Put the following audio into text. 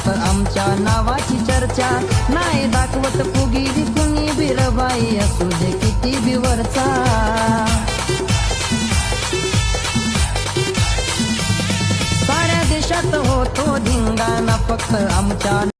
फक्त आमच्या नावाची चर्चा नाही दाखवत फुगी कुणी बिरबाई असू दे किती बिवरचा साऱ्या देशात होतो धिंगाणा फक्त आमच्या